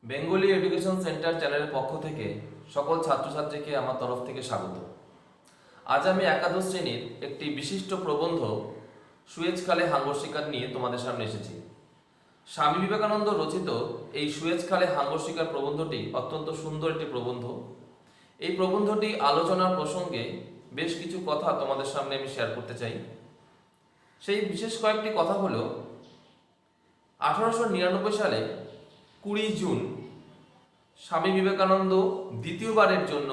Bengali education centre চ্যানেলের পক্ষ থেকে সকল ছাত্রছাত্রীকে আমার তরফ থেকে স্বাগত। আজ আমি একাদশ শ্রেণীর একটি বিশিষ্ট প্রবন্ধ সুয়েজ খালে হাঙ্গর শিকার নিয়ে তোমাদের সামনে এসেছি। স্বামী বিবেকানন্দ রচিত এই সুয়েজ খালে হাঙ্গর শিকার প্রবন্ধটি অত্যন্ত সুন্দর একটি প্রবন্ধ। এই প্রবন্ধটি আলোচনার প্রসঙ্গে বেশ কিছু কথা তোমাদের সামনে আমি শেয়ার করতে চাই। সেই বিশেষ কয়েকটি কথা হলো 1899 সালে 20 জুন স্বামী বিবেকানন্দ দ্বিতীয়বারের জন্য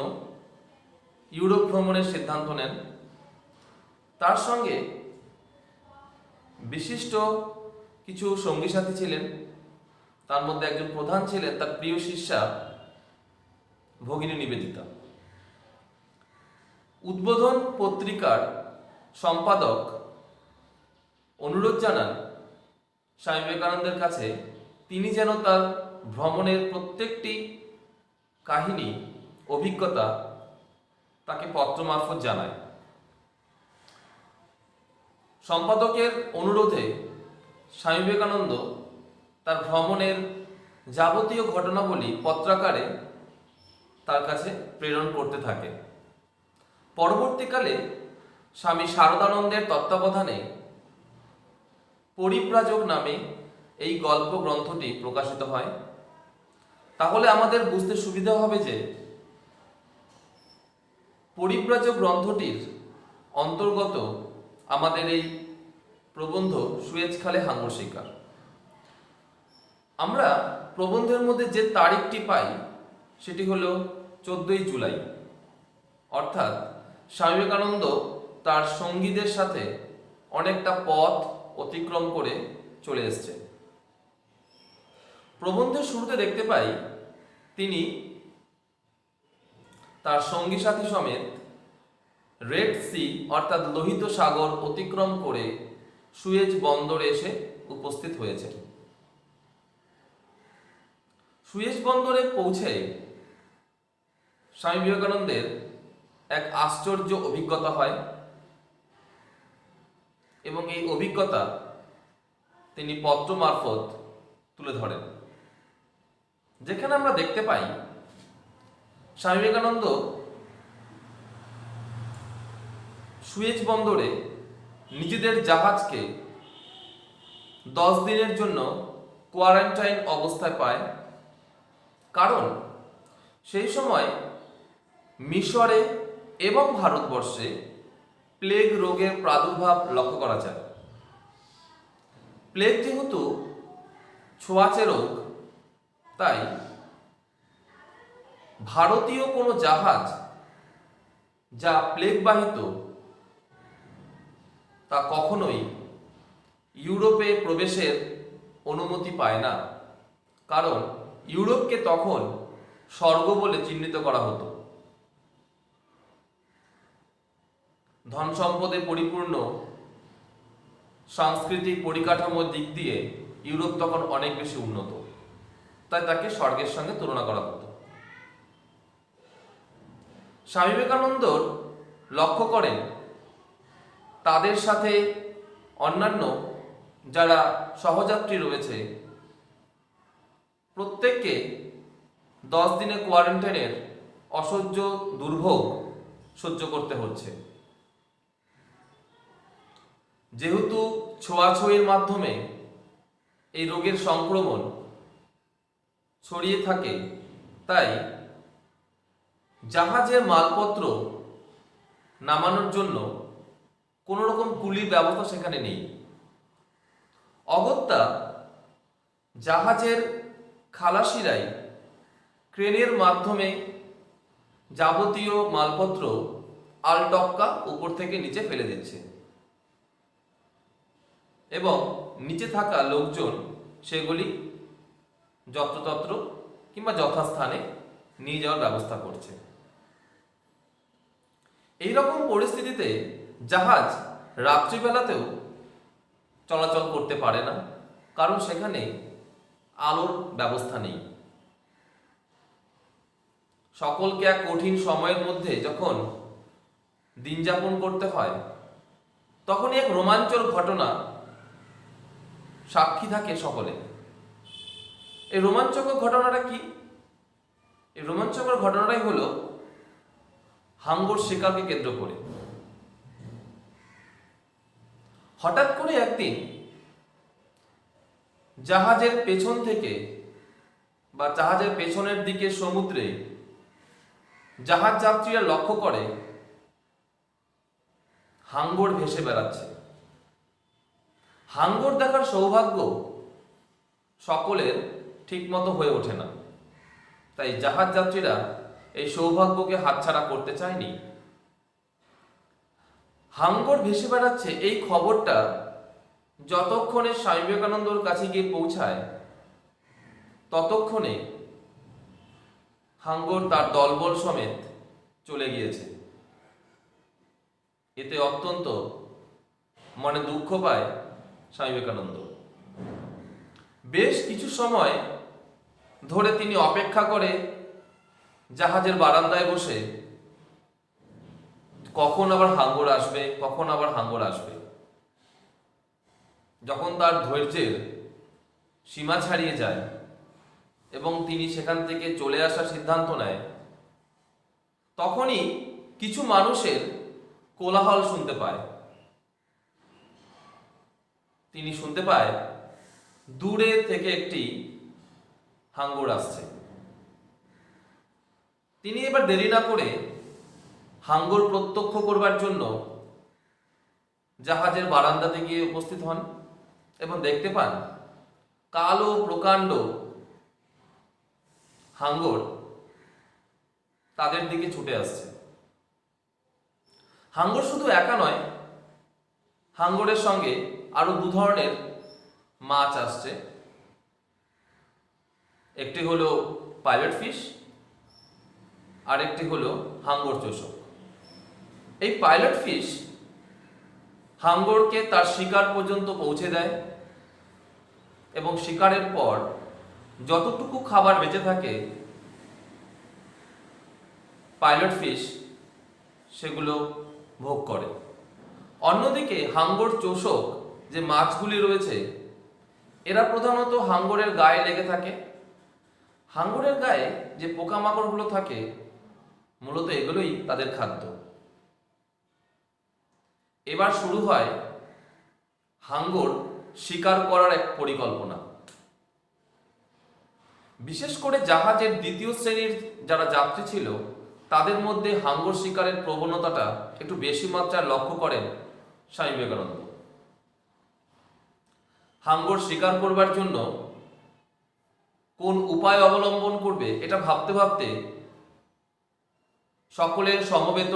ইউরোপ ভ্রমণের সিদ্ধান্ত নেন। তার সঙ্গে বিশিষ্ট কিছু সঙ্গী সাথী ছিলেন, তার মধ্যে একজন প্রধান ছিলেন তার প্রিয় শিষ্যা ভগিনী নিবেদিতা। উদ্বোধন পত্রিকার সম্পাদক অনুরোধ জানান স্বামী বিবেকানন্দের কাছে তিনি যেন তার ভ্রমণের প্রত্যেকটি কাহিনী অভিজ্ঞতা তাকে পত্র মারফত জানায়। সম্পাদকের অনুরোধে স্বামী বিবেকানন্দ তার ভ্রমণের যাবতীয় ঘটনাবলী পত্রাকারে তার কাছে প্রেরণ করতে থাকে। পরবর্তীকালে স্বামী শারদানন্দের তত্ত্বাবধানে পরিব্রাজক নামে এই গল্প গ্রন্থটি প্রকাশিত হয়। তাহলে আমাদের বুঝতে সুবিধা হবে যে পরিব্রাজক গ্রন্থটির অন্তর্গত আমাদের এই প্রবন্ধ সুয়েজ খালে হাঙ্গর শিকার। আমরা প্রবন্ধের মধ্যে যে তারিখটি পাই সেটি হলো 14 জুলাই, অর্থাৎ স্বামী বিবেকানন্দ তার সঙ্গীদের সাথে অনেকটা পথ অতিক্রম করে চলে এসছে। প্রবন্ধের শুরুতে দেখতে পাই তিনি তার সঙ্গী সাথী সমেত রেড সি অর্থাৎ লোহিত সাগর অতিক্রম করে সুয়েজ বন্দরে এসে উপস্থিত হয়েছে। সুয়েজ বন্দরে পৌঁছে স্বামী বিবেকানন্দের এক আশ্চর্য অভিজ্ঞতা হয় এবং এই অভিজ্ঞতা তিনি পত্র মারফত তুলে ধরেন, যেখানে আমরা দেখতে পাই স্বামী বিবেকানন্দ সুয়েজ বন্দরে নিজেদের জাহাজকে 10 দিনের জন্য কোয়ারেন্টাইন অবস্থায় পায়। কারণ সেই সময় মিশরে এবং ভারতবর্ষে প্লেগ রোগের প্রাদুর্ভাব লক্ষ্য করা যায়। প্লেগ যেহেতু ছোঁয়াচে রোগ, তাই ভারতীয় কোনো জাহাজ যা প্লেগ বাহিত তা কখনোই ইউরোপে প্রবেশের অনুমতি পায় না, কারণ ইউরোপকে তখন স্বর্গ বলে চিহ্নিত করা হতো। ধন সম্পদে পরিপূর্ণ সাংস্কৃতিক পরিকাঠামোর দিক দিয়ে ইউরোপ তখন অনেক বেশি উন্নত, তাই তাকে স্বর্গের সঙ্গে তুলনা করা হতো। স্বামী বিবেকানন্দ লক্ষ্য করেন তাদের সাথে অন্যান্য যারা সহযাত্রী রয়েছে প্রত্যেককে 10 দিনের কোয়ারেন্টাইনের অসহ্য দুর্ভোগ সহ্য করতে হচ্ছে। যেহেতু ছোঁয়াছুঁয়ির মাধ্যমে এই রোগের সংক্রমণ ছড়িয়ে থাকে, তাই জাহাজে মালপত্র নামানোর জন্য কোনো রকম কুলির ব্যবস্থা সেখানে নেই। অগত্যা জাহাজের খালাসিরাই ক্রেনের মাধ্যমে যাবতীয় মালপত্র আলটপকা উপর থেকে নিচে ফেলে দিচ্ছে এবং নিচে থাকা লোকজন সেগুলি যত্রতত্র কিংবা যথাস্থানে নিয়ে যাওয়ার ব্যবস্থা করছে। এই রকম পরিস্থিতিতে জাহাজ রাত্রিবেলাতেও চলাচল করতে পারে না, কারণ সেখানে আলোর ব্যবস্থা নেই। সকলকে এক কঠিন সময়ের মধ্যে যখন দিন যাপন করতে হয়, তখনই এক রোমাঞ্চকর ঘটনা সাক্ষী থাকে সকলে। এই রোমাঞ্চকর ঘটনাটা কি? এই রোমাঞ্চকর ঘটনাটাই হলো হাঙ্গর শিকারকে কেন্দ্র করে। হঠাৎ করে একদিন জাহাজের পেছন থেকে বা জাহাজের পেছনের দিকে সমুদ্রে জাহাজ যাত্রীরা লক্ষ্য করে হাঙ্গর ভেসে বেড়াচ্ছে। হাঙ্গর দেখার সৌভাগ্য সকলের ঠিকমতো হয়ে ওঠে না, তাই জাহাজ যাত্রীরা এই সৌভাগ্যকে হাতছাড়া করতে চায়নি। হাঙ্গর ভেসে বেড়াচ্ছে এই খবরটা যতক্ষণে স্বামী বিবেকানন্দর কাছে গিয়ে পৌঁছায়, ততক্ষণে হাঙ্গর তার দলবল সমেত চলে গিয়েছে। এতে অত্যন্ত মনে দুঃখ পায় স্বামী বিবেকানন্দ। বেশ কিছু সময় ধরে তিনি অপেক্ষা করে জাহাজের বারান্দায় বসে, কখন আবার হাঙ্গর আসবে, কখন আবার হাঙ্গর আসবে। যখন তার ধৈর্যের সীমা ছাড়িয়ে যায় এবং তিনি সেখান থেকে চলে আসার সিদ্ধান্ত নেয়, তখনই কিছু মানুষের কোলাহল শুনতে পায়। তিনি শুনতে পায় দূরে থেকে একটি হাঙ্গর আসছে। তিনি এবার দেরি না করে হাঙ্গর প্রত্যক্ষ করবার জন্য জাহাজের বারান্দাতে গিয়ে উপস্থিত হন এবং দেখতে পান কালো প্রকাণ্ড হাঙ্গর তাদের দিকে ছুটে আসছে। হাঙ্গর শুধু একা নয়, হাঙ্গরের সঙ্গে আরো দু ধরনের মাছ আসছে। একটি হলো পাইলট ফিশ, আর একটি হলো হাঙ্গর চোষক। এই পাইলট ফিশ হাঙ্গরকে তার শিকার পর্যন্ত পৌঁছে দেয় এবং শিকারের পর যতটুকু খাবার বেঁচে থাকে পাইলট ফিশ সেগুলো ভোগ করে। অন্যদিকে হাঙ্গর চোষক যে মাছগুলি রয়েছে, এরা প্রধানত হাঙ্গরের গায়ে লেগে থাকে। হাঙ্গরের গায়ে যে পোকামাকড়গুলো থাকে, মূলত এগুলোই তাদের খাদ্য। এবার শুরু হয় হাঙ্গর শিকার করার এক পরিকল্পনা। বিশেষ করে জাহাজের দ্বিতীয় শ্রেণীর যারা যাত্রী ছিল, তাদের মধ্যে হাঙ্গর শিকারের প্রবণতাটা একটু বেশি মাত্রায় লক্ষ্য করেন স্বামী বিবেকানন্দ। হাঙ্গর শিকার করবার জন্য কোন উপায় অবলম্বন করবে এটা ভাবতে ভাবতে সকলের সমবেত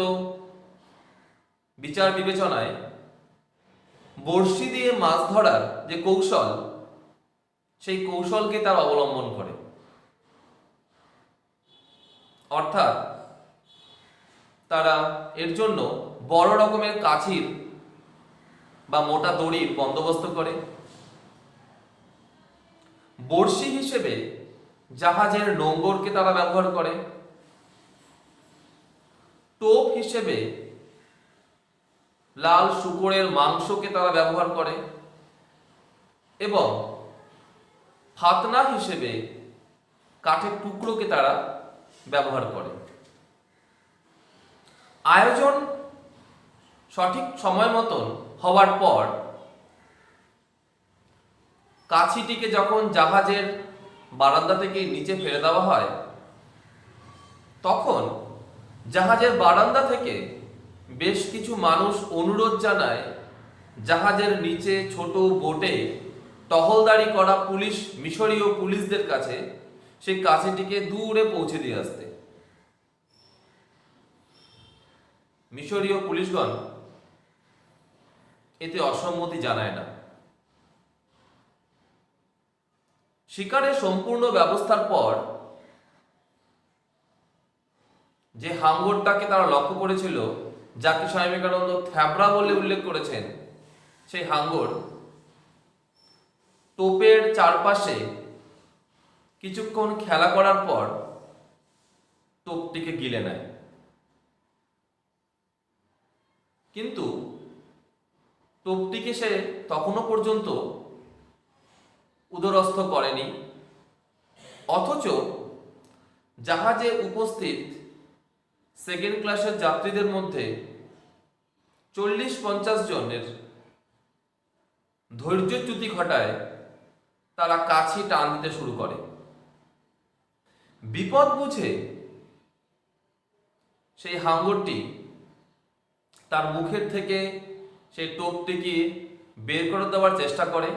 বিচার বিবেচনায় বড়শি দিয়ে মাছ ধরার যে কৌশল, সেই কৌশলকে তারা অবলম্বন করে। অর্থাৎ তারা এর জন্য বড় রকমের কাছির বা মোটা দড়ির বন্দোবস্ত করে। বড়শি হিসেবে জাহাজের নোঙরকে তারা ব্যবহার করে। টোপ হিসেবে লাল শূকরের মাংসকে তারা ব্যবহার করে এবং ফাতনা হিসেবে কাঠের টুকরোকে তারা ব্যবহার করে। আয়োজন সঠিক সময় মতন হওয়ার পর কাছিটিকে যখন জাহাজের বারান্দা থেকে নিচে ফেলে দেওয়া হয়, তখন জাহাজের বারান্দা থেকে বেশ কিছু মানুষ অনুরোধ জানায় জাহাজের নিচে ছোট বোটে টহলদারি করা পুলিশ, মিশরীয় পুলিশদের কাছে সেই কাছিটিকে দূরে পৌঁছে দিয়ে আসতে। মিশরীয় পুলিশগণ এতে অসম্মতি জানায় না। শিকারের সম্পূর্ণ ব্যবস্থার পর যে হাঙ্গরটাকে তারা লক্ষ্য করেছিল, যাকে স্বামী বিবেকানন্দ থ্যাবড়া বলে উল্লেখ করেছেন, সেই হাঙ্গর টোপের চারপাশে কিছুক্ষণ খেলা করার পর টোপটিকে গিলে নেয়। কিন্তু টোপটিকে সে তখনও পর্যন্ত উদরস্থ করেনি, অথচ জাহাজে উপস্থিত সেকেন্ড ক্লাসের যাত্রীদের মধ্যে 40-50 জনের ধৈর্যচ্যুতি ঘটায় তারা কাছি টান দিতে শুরু করে। বিপদ বুঝে সেই হাঙ্গরটি তার মুখের থেকে সেই টোপটিকে বের করে দেওয়ার চেষ্টা করে।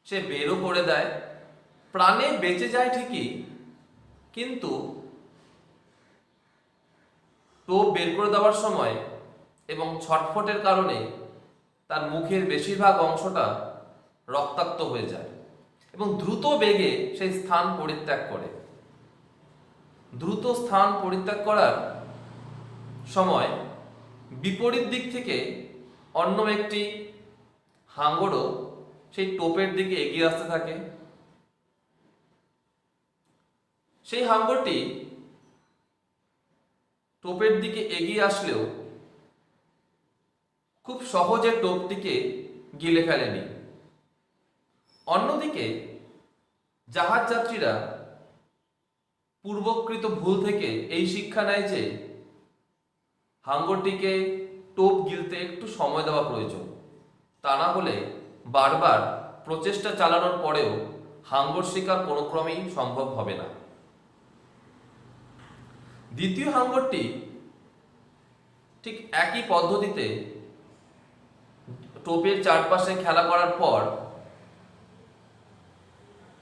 সে বেরও করে দেয়, প্রাণে বেঁচে যায় ঠিকই, কিন্তু টোপ বের করে দেওয়ার সময় এবং ছটফটের কারণে তার মুখের বেশিরভাগ অংশটা রক্তাক্ত হয়ে যায় এবং দ্রুত বেগে সেই স্থান পরিত্যাগ করে। দ্রুত স্থান পরিত্যাগ করার সময় বিপরীত দিক থেকে অন্য একটি হাঙ্গরও সেই টোপের দিকে এগিয়ে আসতে থাকে। সেই হাঙ্গরটি টোপের দিকে এগিয়ে আসলেও খুব সহজে টোপটিকে গিলে ফেলেনি। অন্যদিকে জাহাজ যাত্রীরা পূর্বকৃত ভুল থেকে এই শিক্ষা নেয় যে হাঙ্গরটিকে টোপ গিলতে একটু সময় দেওয়া প্রয়োজন, তা না হলে বারবার প্রচেষ্টা চালানোর পরেও হাঙ্গর শিকার কোনো ক্রমেই সম্ভব হবে না। দ্বিতীয় হাঙ্গরটি ঠিক একই পদ্ধতিতে টোপের চারপাশে খেলা করার পর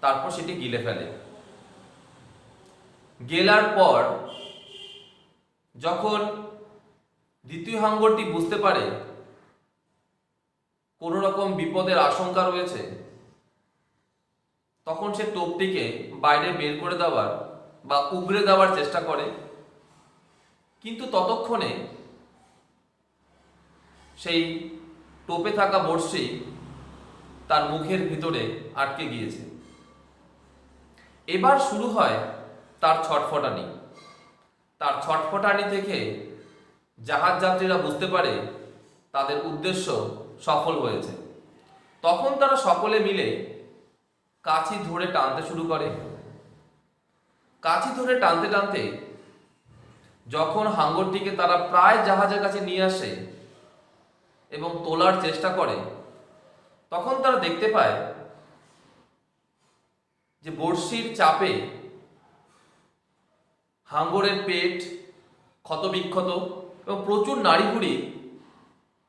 তারপর সেটি গিলে ফেলে। গেলার পর যখন দ্বিতীয় হাঙ্গরটি বুঝতে পারে কোনো রকম বিপদের আশঙ্কা রয়েছে, তখন সে টোপটিকে বাইরে বের করে দেওয়ার বা উগরে দেওয়ার চেষ্টা করে, কিন্তু ততক্ষণে সেই টোপে থাকা বড়শি তার মুখের ভিতরে আটকে গিয়েছে। এবার শুরু হয় তার ছটফটানি। তার ছটফটানি থেকে জাহাজ যাত্রীরা বুঝতে পারে তাদের উদ্দেশ্য সফল হয়েছে। তখন তারা সকলে মিলে কাছি ধরে টানতে শুরু করে। কাছি ধরে টানতে টানতে যখন হাঙ্গরটিকে তারা প্রায় জাহাজের কাছে নিয়ে আসে এবং তোলার চেষ্টা করে, তখন তারা দেখতে পায় যে বড়শির চাপে হাঙ্গরের পেট ক্ষতবিক্ষত এবং প্রচুর নাড়িভুড়ি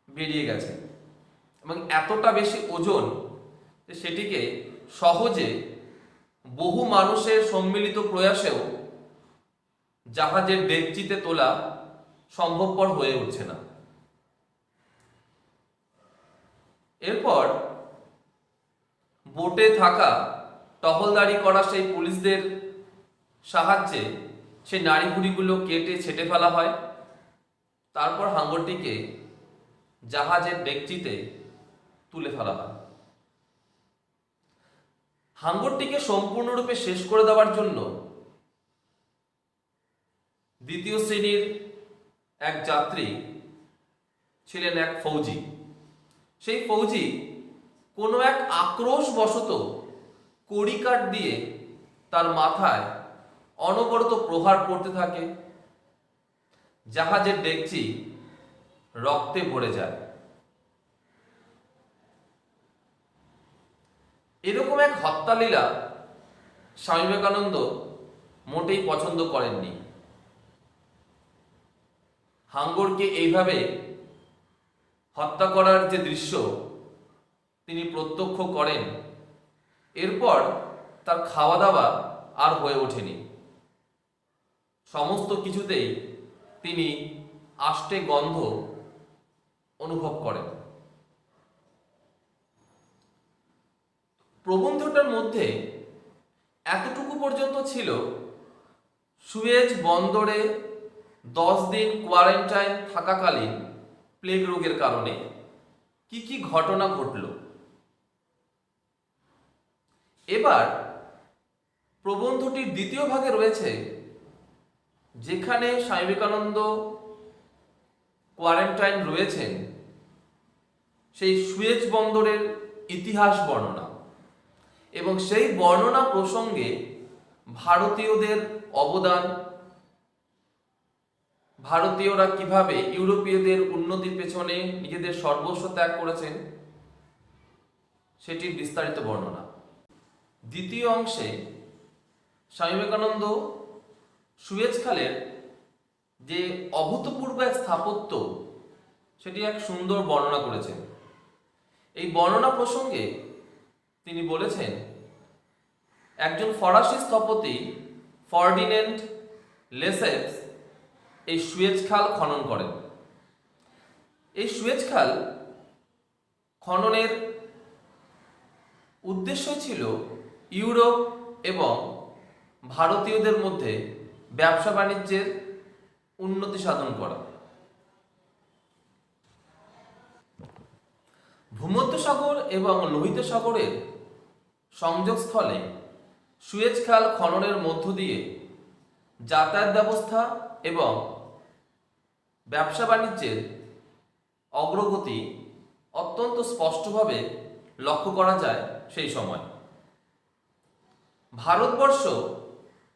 বেরিয়ে গেছে এবং এতটা বেশি ওজন যে সেটিকে সহজে বহু মানুষের সম্মিলিত প্রয়াসেও জাহাজের ডেকচিতে তোলা সম্ভবপর হয়ে উঠছে না। এরপর বোটে থাকা টহলদারি করা সেই পুলিশদের সাহায্যে সেই নাড়িভুড়িগুলো কেটে ছেটে ফেলা হয়। তারপর হাঙ্গরটিকে জাহাজের ডেকচিতে তুলে ফেলা হয়। হাঙ্গরটিকে সম্পূর্ণরূপে শেষ করে দেওয়ার জন্য দ্বিতীয় শ্রেণীর এক যাত্রী ছিলেন এক ফৌজি। সেই ফৌজি কোনো এক আক্রোশবশত কড়িকাঠ দিয়ে তার মাথায় অনবরত প্রহার করতে থাকে। জাহাজের ডেকচি রক্তে ভরে যায়। এরকম এক হত্যালীলা স্বামী বিবেকানন্দ মোটেই পছন্দ করেননি। হাঙ্গরকে এইভাবে হত্যা করার যে দৃশ্য তিনি প্রত্যক্ষ করেন, এরপর তার খাওয়া দাওয়া আর হয়ে ওঠেনি। সমস্ত কিছুতেই তিনি আষ্টে গন্ধ অনুভব করেন। প্রবন্ধটার মধ্যে এতটুকু পর্যন্ত ছিল সুয়েজ বন্দরে 10 দিন কোয়ারেন্টাইন থাকাকালীন প্লেগ রোগের কারণে কি কি ঘটনা ঘটল। এবার প্রবন্ধটির দ্বিতীয় ভাগে রয়েছে যেখানে স্বামী বিবেকানন্দ কোয়ারেন্টাইন রয়েছেন সেই সুয়েজ বন্দরের ইতিহাস বর্ণনা এবং সেই বর্ণনা প্রসঙ্গে ভারতীয়দের অবদান, ভারতীয়রা কিভাবে ইউরোপীয়দের উন্নতির পেছনে নিজেদের সর্বস্ব ত্যাগ করেছেন সেটির বিস্তারিত বর্ণনা। দ্বিতীয় অংশে স্বামী বিবেকানন্দ সুয়েজ খালের যে অভূতপূর্ব এক স্থাপত্য সেটি এক সুন্দর বর্ণনা করেছেন। এই বর্ণনা প্রসঙ্গে তিনি বলেছেন, একজন ফরাসি স্থপতি ফার্ডিন্যান্ড লেসেপস এই সুয়েজ খাল খনন করেন। এই সুয়েজ খাল খননের উদ্দেশ্য ছিল ইউরোপ এবং ভারতীয়দের মধ্যে ব্যবসা বাণিজ্যের উন্নতি সাধন করা। ভূমধ্যসাগর এবং লোহিত সাগরের সংযোগস্থলে সুয়েজ খাল খননের মধ্য দিয়ে যাতায়াত ব্যবস্থা এবং ব্যবসা বাণিজ্যের অগ্রগতি অত্যন্ত স্পষ্টভাবে লক্ষ্য করা যায়। সেই সময় ভারতবর্ষ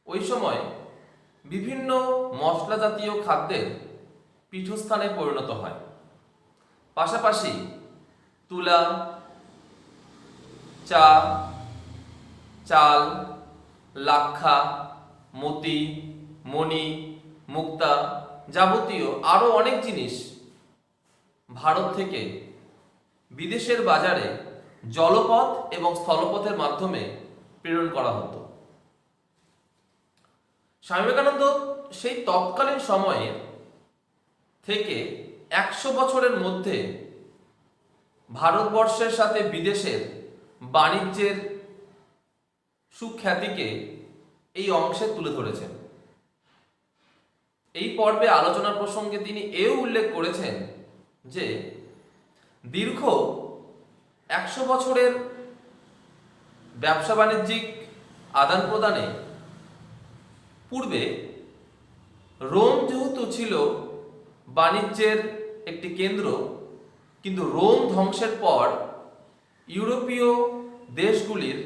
ওই সময় বিভিন্ন মশলা জাতীয় খাদ্যের পীঠস্থানে পরিণত হয়। পাশাপাশি তুলা, চা, চাল, লাক্ষা, মতি, মণি, মুক্তা যাবতীয় আরো অনেক জিনিস ভারত থেকে বিদেশের বাজারে জলপথ এবং স্থলপথের মাধ্যমে প্রেরণ করা হতো। স্বামী বিবেকানন্দ সেই তৎকালীন সময়ে থেকে 100 বছরের মধ্যে ভারতবর্ষের সাথে বিদেশের বাণিজ্যের সুখ্যাতিকে এই অংশে তুলে ধরেছেন। এই পর্বে আলোচনা প্রসঙ্গে তিনি এও উল্লেখ করেছেন যে দীর্ঘ 100 বছরের ব্যবসা বাণিজ্যিক আদান প্রদানে পূর্বে রোম যেহেতু ছিল বাণিজ্যের একটি কেন্দ্র, কিন্তু রোম ধ্বংসের পর ইউরোপীয় দেশগুলির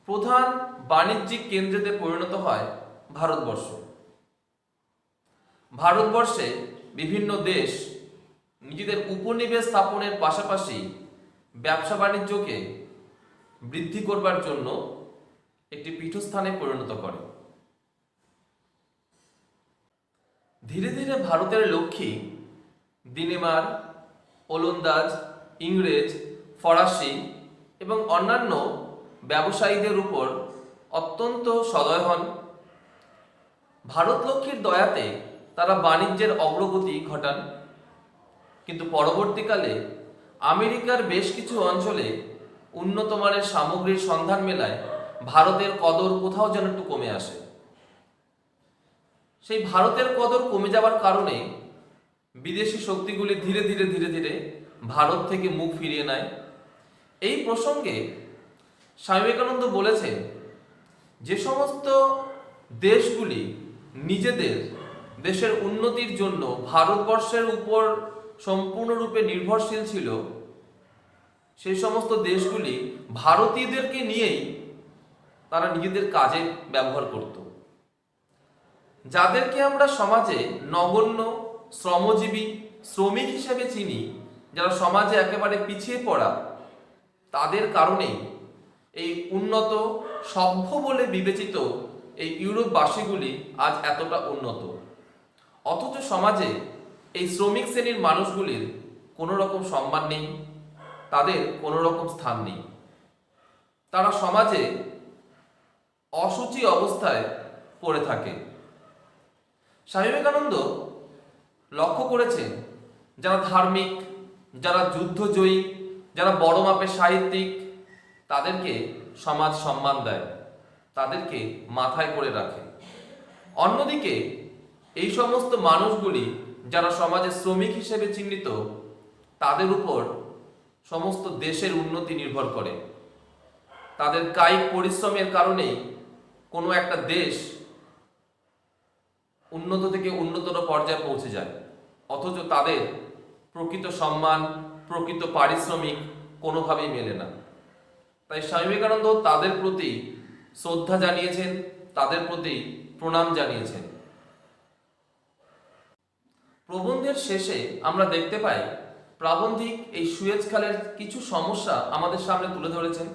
প্রধান বাণিজ্যিক কেন্দ্রেতে পরিণত হয় ভারতবর্ষ। ভারতবর্ষে বিভিন্ন দেশ নিজেদের উপনিবেশ স্থাপনের পাশাপাশি ব্যবসা বাণিজ্যকে বৃদ্ধি করবার জন্য একটি পীঠস্থানে পরিণত করে। ধীরে ধীরে ভারতের লক্ষ্মী দিনেমার, ওলন্দাজ, ইংরেজ, ফরাসি এবং অন্যান্য ব্যবসায়ীদের উপর অত্যন্ত সদয় হন। ভারত লক্ষ্মীর দয়াতে তারা বাণিজ্যের অগ্রগতি ঘটান, কিন্তু পরবর্তীকালে আমেরিকার বেশ কিছু অঞ্চলে উন্নত মানের সামগ্রীর সন্ধান মেলায় ভারতের কদর কোথাও যেন একটু কমে আসে। সেই ভারতের কদর কমে যাওয়ার কারণে বিদেশি শক্তিগুলি ধীরে ধীরে ধীরে ধীরে ভারত থেকে মুখ ফিরিয়ে নেয়। এই প্রসঙ্গে স্বামী বিবেকানন্দ বলেছেন, যে সমস্ত দেশগুলি নিজেদের দেশের উন্নতির জন্য ভারতবর্ষের উপর সম্পূর্ণরূপে নির্ভরশীল ছিল, সেই সমস্ত দেশগুলি ভারতীয়দেরকে নিয়েই তারা নিজেদের কাজে ব্যবহার করত। যাদেরকে আমরা সমাজে নগণ্য শ্রমজীবী শ্রমিক হিসেবে চিনি, যারা সমাজে একেবারে পিছিয়ে পড়া, তাদের কারণেই এই উন্নত সভ্য বলে বিবেচিত এই ইউরোপবাসীগুলি আজ এতটা উন্নত। অথচ সমাজে এই শ্রমিক শ্রেণীর মানুষগুলির কোনো রকম সম্মান নেই, তাদের কোনো রকম স্থান নেই। তারা সমাজে অসুচি অবস্থায় পড়ে থাকে। স্বামী বিবেকানন্দ লক্ষ্য করেছেন, যারা ধার্মিক, যারা যুদ্ধজয়ী, যারা বড় মাপের সাহিত্যিক, তাদেরকে সমাজ সম্মান দেয়, তাদেরকে মাথায় করে রাখে। অন্যদিকে এই সমস্ত মানুষগুলি যারা সমাজে শ্রমিক হিসেবে চিহ্নিত, তাদের উপর সমস্ত দেশের উন্নতি নির্ভর করে। তাদের কায়িক পরিশ্রমের কারণেই কোনো একটা দেশ উন্নত থেকে উন্নতর পর্যায়ে পৌঁছে যায়, অথচ তাদের প্রকৃত সম্মান, প্রকৃত পারিশ্রমিক কোনোভাবেই মেলে না। তাই স্বামী বিবেকানন্দ তাদের প্রতি শ্রদ্ধা জানিয়েছেন, তাদের প্রতি প্রণাম জানিয়েছেন। প্রবন্ধের শেষে আমরা দেখতে পাই প্রাবন্ধিক এই সুয়েজ খালের কিছু সমস্যা আমাদের সামনে তুলে ধরেছেন।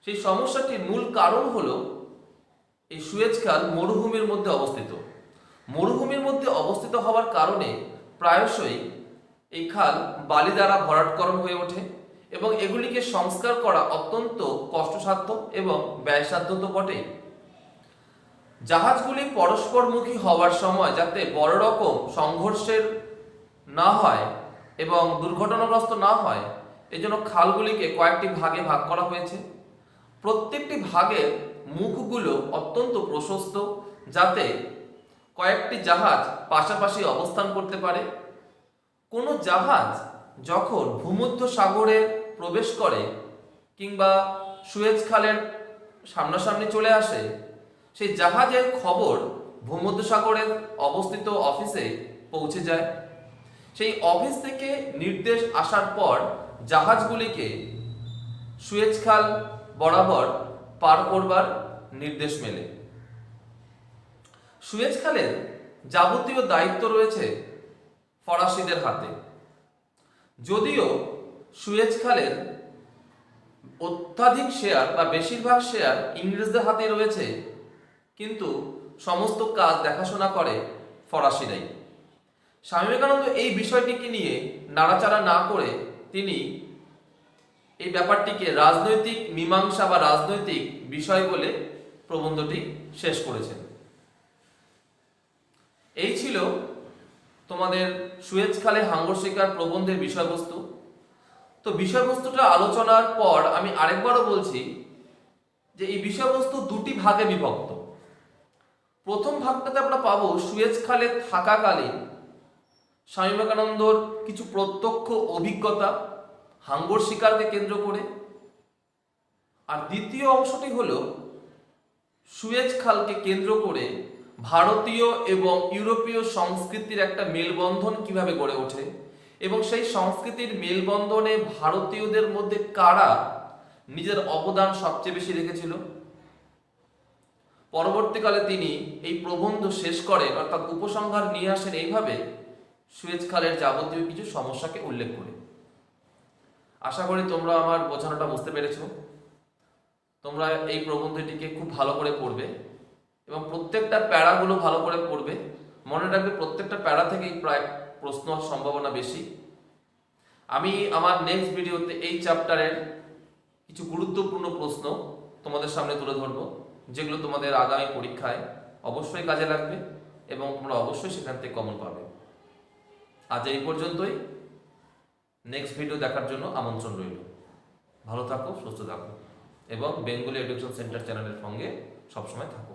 সেই সমস্যাটির মূল কারণ হলো এই সুয়েজ খাল মরুভূমির মধ্যে অবস্থিত। মরুভূমির মধ্যে অবস্থিত হওয়ার কারণে প্রায়শই এই খাল বালি দ্বারা ভরাটকরণ হয়ে ওঠে এবং এগুলিকে সংস্কার করা অত্যন্ত কষ্টসাধ্য এবং ব্যয়সাধ্য তো বটেই। জাহাজগুলি পরস্পরমুখী হওয়ার সময় যাতে বড় রকম সংঘর্ষের না হয় এবং দুর্ঘটনাগ্রস্ত না হয়, এজন্য খালগুলিকে কয়েকটি ভাগে ভাগ করা হয়েছে। প্রত্যেকটি ভাগের মুখগুলো অত্যন্ত প্রশস্ত, যাতে কয়েকটি জাহাজ পাশাপাশি অবস্থান করতে পারে। কোনো জাহাজ যখন ভূমধ্য সাগরে প্রবেশ করে কিংবা সুয়েজ খালের সামনাসামনি চলে আসে, সেই জাহাজের খবর ভূমধ্যসাগরের অবস্থিত অফিসে পৌঁছে যায়। সেই অফিস থেকে নির্দেশ আসার পর জাহাজগুলিকে সুয়েজ খাল বরাবর পার করবার নির্দেশ মেলে। সুয়েজ খালের যাবতীয় দায়িত্ব রয়েছে ফরাসিদের হাতে। যদিও সুয়েজ খালের অত্যাধিক শেয়ার বা বেশিরভাগ শেয়ার ইংরেজদের হাতে রয়েছে, কিন্তু সমস্ত কাজ দেখাশোনা করে ফরাসিরাই। স্বামী বিবেকানন্দ এই বিষয়টিকে নিয়ে নাড়াচাড়া না করে তিনি এই ব্যাপারটিকে রাজনৈতিক মীমাংসা বা রাজনৈতিক বিষয় বলে প্রবন্ধটি শেষ করেছেন। এই ছিল তোমাদের সুয়েজ খালে হাঙ্গর শিকার প্রবন্ধের বিষয়বস্তু। তো বিষয়বস্তুটা আলোচনার পর আমি আরেকবারও বলছি যে এই বিষয়বস্তু দুটি ভাগে বিভক্ত। প্রথম ভাগটাতে আমরা পাবো সুয়েজ খালে থাকাকালীন স্বামী বিবেকানন্দর কিছু প্রত্যক্ষ অভিজ্ঞতা হাঙ্গর শিকারকে কেন্দ্র করে, আর দ্বিতীয় অংশটি হলো সুয়েজ খালকে কেন্দ্র করে ভারতীয় এবং ইউরোপীয় সংস্কৃতির একটা মেলবন্ধন কিভাবে গড়ে ওঠে এবং সেই সংস্কৃতির মেলবন্ধনে ভারতীয়দের মধ্যে কারা নিজের অবদান সবচেয়ে বেশি রেখেছিল। পরবর্তীকালে তিনি এই প্রবন্ধ শেষ করেন, অর্থাৎ উপসংহার নিয়ে আসেন এইভাবে সুয়েজ খালের যাবতীয় কিছু সমস্যাকে উল্লেখ করে। আশা করি তোমরা আমার বোঝানোটা বুঝতে পেরেছো। তোমরা এই প্রবন্ধটিকে খুব ভালো করে পড়বে এবং প্রত্যেকটা প্যারাগুলো ভালো করে পড়বে। মনে রাখবে প্রত্যেকটা প্যারা থেকেই প্রায় প্রশ্ন হওয়ার সম্ভাবনা বেশি। আমি আমার নেক্সট ভিডিওতে এই চ্যাপ্টারের কিছু গুরুত্বপূর্ণ প্রশ্ন তোমাদের সামনে তুলে ধরবো, যেগুলো তোমাদের আগামী পরীক্ষায় অবশ্যই কাজে লাগবে এবং তোমরা অবশ্যই সেখান থেকে কমন পাবে। আজ এই পর্যন্তই। নেক্সট ভিডিও দেখার জন্য আমন্ত্রণ রইল। ভালো থাকো, সুস্থ থাকো এবং বেঙ্গলি এডুকেশন সেন্টার চ্যানেলের সঙ্গে সবসময় থাকো।